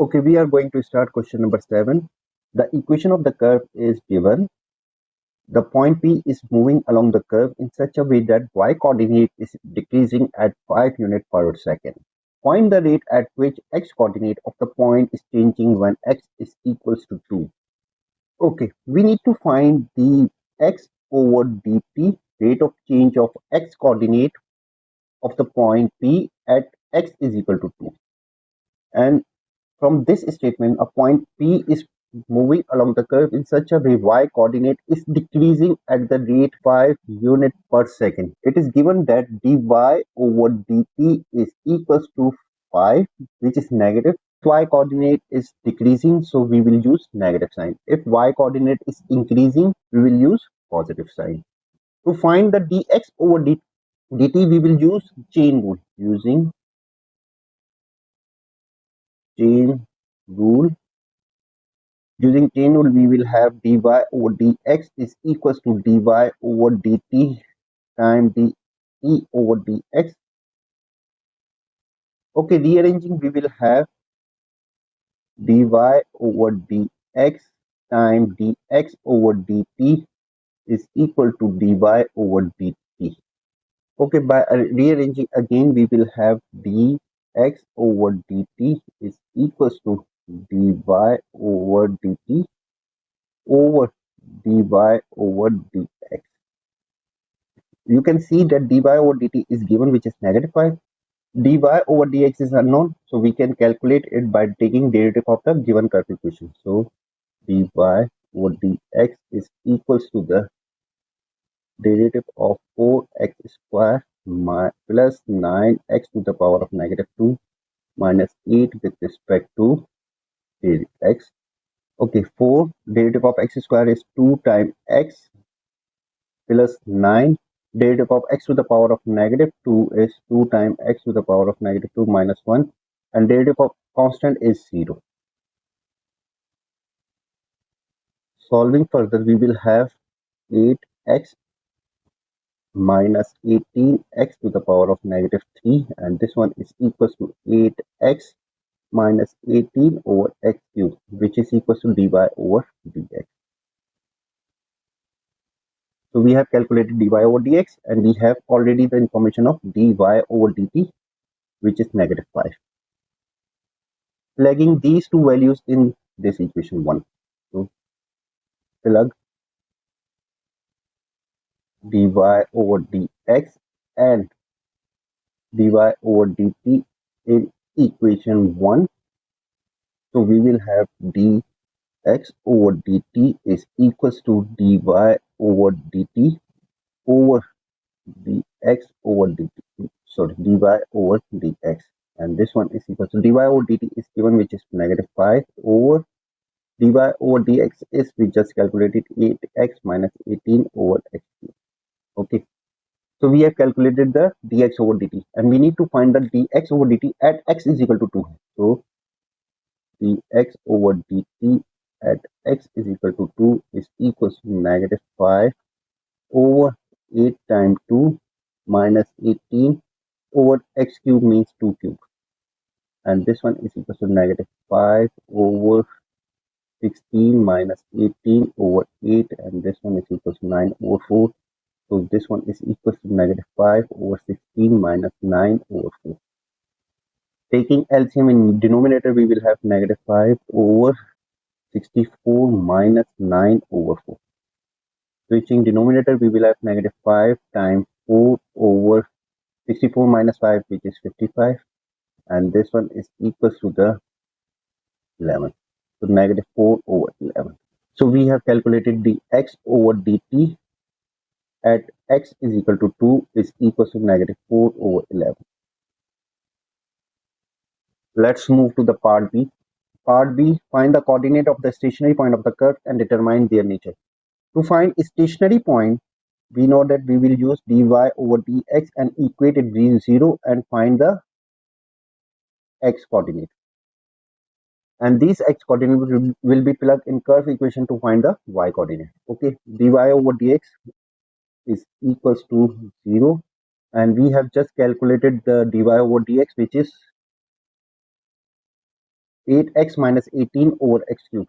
Okay, we are going to start question number 7. The equation of the curve is given. The point P is moving along the curve in such a way that y coordinate is decreasing at 5 units per second. Find the rate at which x coordinate of the point is changing when x is equals to 2. Okay, we need to find the x over dt, rate of change of x coordinate of the point P at x is equal to 2. And from this statement, a point P is moving along the curve in such a way y coordinate is decreasing at the rate 5 units per second. It is given that dy over dt is equals to 5, which is negative. Y coordinate is decreasing, so we will use negative sign. If y coordinate is increasing, we will use positive sign. To find the dx over dt, we will use chain rule. Using chain rule, using chain rule, we will have dy over dx is equals to dy over dt times dt over dx. Okay, rearranging, we will have dy over dx times dx over dt is equal to dy over dt. Okay, by rearranging again, we will have dx over dt is equals to dy over dt over dy over dx. You can see that dy over dt is given, which is negative 5. Dy over dx is unknown, so we can calculate it by taking derivative of the given curve equation. So dy over dx is equals to the derivative of 4x square plus 9x to the power of negative 2 minus 8 with respect to x. Okay, 4 derivative of x square is 2 times x plus 9. Derivative of x to the power of negative 2 is 2 times x to the power of negative 2 minus 1, and derivative of constant is 0. Solving further, we will have 8x minus 18x to the power of negative 3, and this one is equals to 8x minus 18 over x cubed, which is equals to dy over dx. So we have calculated dy over dx, and we have already the information of dy over dt, which is negative 5. Plugging these two values in this equation 1. So plug dy over dx and dy over dt in equation 1. So we will have dx over dt is equals to dy over dt over dx over dt, sorry, dy over dx, and this one is equal to dy over dt is given, which is negative 5 over dy over dx is, we just calculated, 8x minus 18 over x cubed. Okay, so we have calculated the dx over dt, and we need to find the dx over dt at x is equal to 2. So dx over dt at x is equal to 2 is equals to negative 5 over 8 times 2 minus 18 over x cube means 2 cube, and this one is equal to negative 5 over 16 minus 18 over 8, and this one is equal to 9 over 4. So this one is equal to negative 5 over 16 minus 9 over 4. Taking LCM in denominator, we will have negative 5 over 64 minus 9 over 4. Switching denominator, we will have negative 5 times 4 over 64 minus 5, which is 55, and this one is equal to the 11. So negative 4 over 11. So we have calculated the x over dt at x is equal to 2 is equal to negative 4 over 11. Let's move to the part B. Part B, find the coordinate of the stationary point of the curve and determine their nature. To find a stationary point, we know that we will use dy over dx and equate it with 0 and find the x coordinate. And these x coordinate will be plugged in curve equation to find the y coordinate. Okay, dy over dx is equals to 0, and we have just calculated the dy over dx, which is 8x minus 18 over x cube.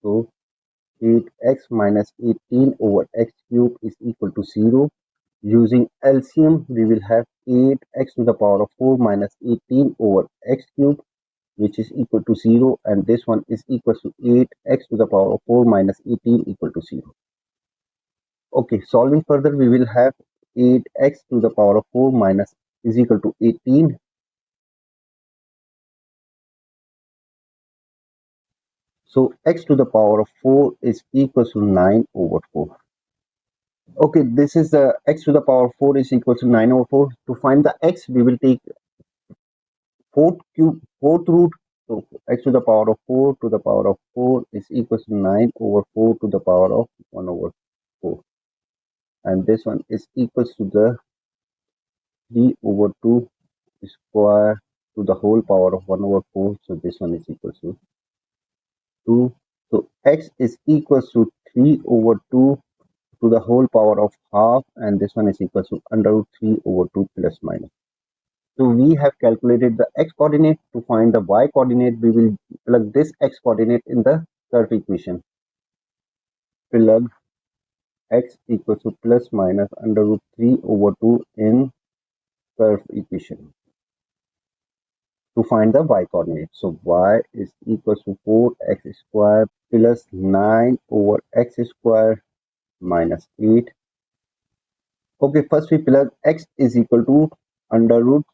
So 8x minus 18 over x cube is equal to 0. Using LCM, we will have 8x to the power of 4 minus 18 over x cube, which is equal to 0, and this one is equal to 8x to the power of 4 minus 18 equal to 0. Okay, solving further, we will have 8x to the power of 4 minus is equal to 18. So x to the power of 4 is equal to 9 over 4. Okay, this is the x to the power of 4 is equal to 9 over 4. To find the x, we will take fourth root. So x to the power of 4 to the power of 4 is equal to 9 over 4 to the power of 1 over 4. And this one is equal to the 3 over 2 square to the whole power of 1 over 4. So this one is equal to 2. So x is equal to 3 over 2 to the whole power of half, and this one is equal to under root 3 over 2 plus minus. So we have calculated the x coordinate. To find the y coordinate, we will plug this x coordinate in the curve equation. Plug x equals to plus minus under root 3 over 2 in curve equation to find the y coordinate. So y is equals to 4x square plus 9 over x square minus 8. Okay, first we plug x is equal to under root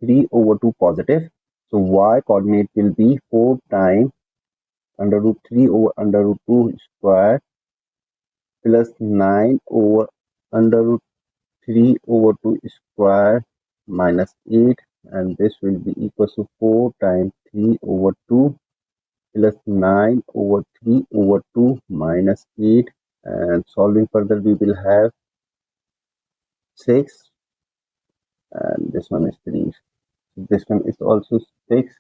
3 over 2 positive. So y coordinate will be 4 times under root 3 over under root 2 square plus 9 over under root 3 over 2 square minus 8, and this will be equal to 4 times 3 over 2 plus 9 over 3 over 2 minus 8, and solving further we will have 6, and this one is 3. This one is also 6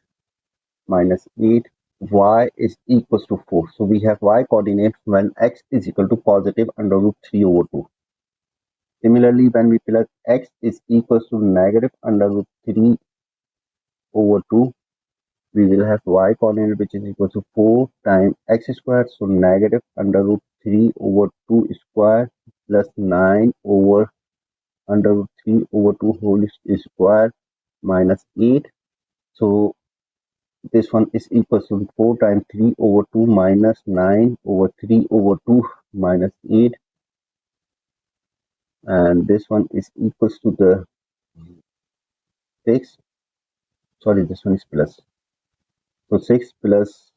minus 8. Y is equals to 4. So we have y coordinate when x is equal to positive under root 3 over 2. Similarly, when we plug x is equals to negative under root 3 over 2, we will have y coordinate which is equal to 4 times x squared. So negative under root 3 over 2 square plus 9 over under root 3 over 2 whole square minus 8. So this one is equal to 4 times 3 over 2 minus 9 over 3 over 2 minus 8, and this one is equals to the 6. Sorry, this one is plus. So 6 plus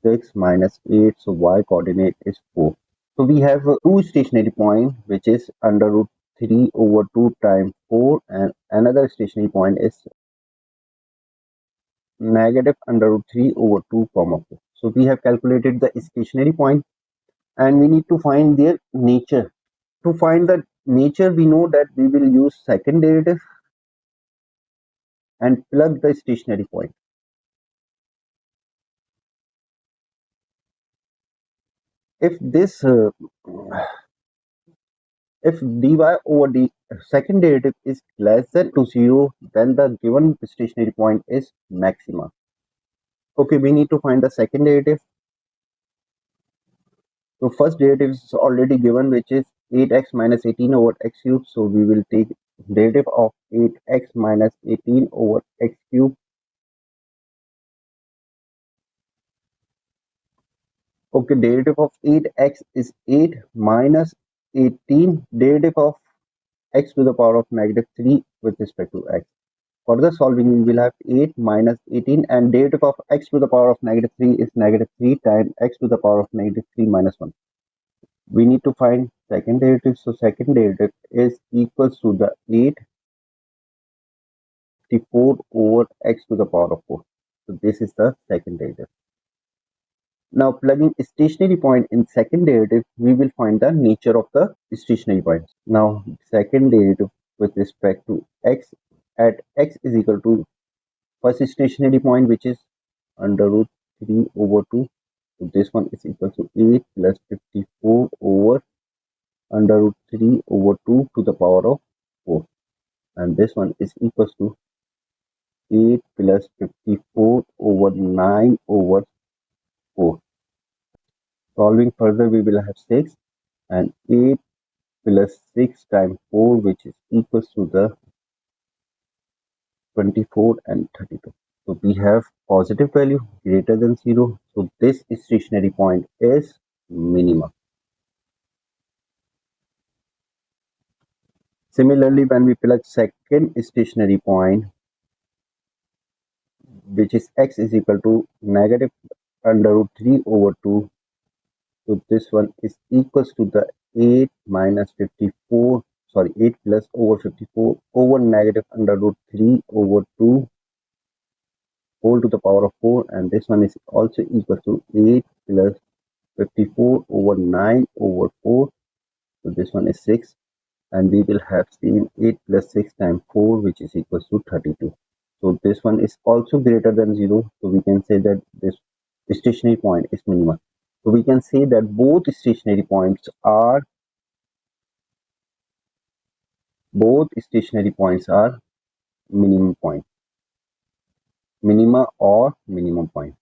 6 minus 8, so y coordinate is 4. So we have two stationary point which is under root 3 over 2 times 4, and another stationary point is negative under root 3 over 2 comma 4. So we have calculated the stationary point and we need to find their nature. To find the nature, we know that we will use second derivative and plug the stationary point. If this if dy over d second derivative is less than to 0, then the given stationary point is maxima. Okay, we need to find the second derivative. So first derivative is already given, which is 8x minus 18 over x cube. So we will take derivative of 8x minus 18 over x cube. Okay, derivative of 8x is 8 minus 18 derivative of x to the power of negative 3 with respect to x. Further solving, we will have 8 minus 18, and derivative of x to the power of negative 3 is negative 3 times x to the power of negative 3 minus 1. We need to find second derivative. So second derivative is equals to the 854 over x to the power of 4. So this is the second derivative. Now plugging stationary point in second derivative, we will find the nature of the stationary point. Now second derivative with respect to x at x is equal to first stationary point, which is under root 3 over 2. So this one is equal to 8 plus 54 over under root 3 over 2 to the power of 4. And this one is equal to 8 plus 54 over 9 over 4. Solving further, we will have 6 and 8 plus 6 times 4, which is equals to the 24 and 32. So we have positive value greater than 0. So this stationary point is minimum. Similarly, when we plug second stationary point, which is x is equal to negative under root 3 over 2, so this one is equals to the 8 minus 54, sorry, 8 plus over 54 over negative under root 3 over 2 whole to the power of 4, and this one is also equal to 8 plus 54 over 9 over 4. So this one is 6, and we will have seen 8 plus 6 times 4, which is equals to 32. So this one is also greater than 0. So we can say that this stationary point is minimum. So we can say that both stationary points are minimum point, minima or minimum point.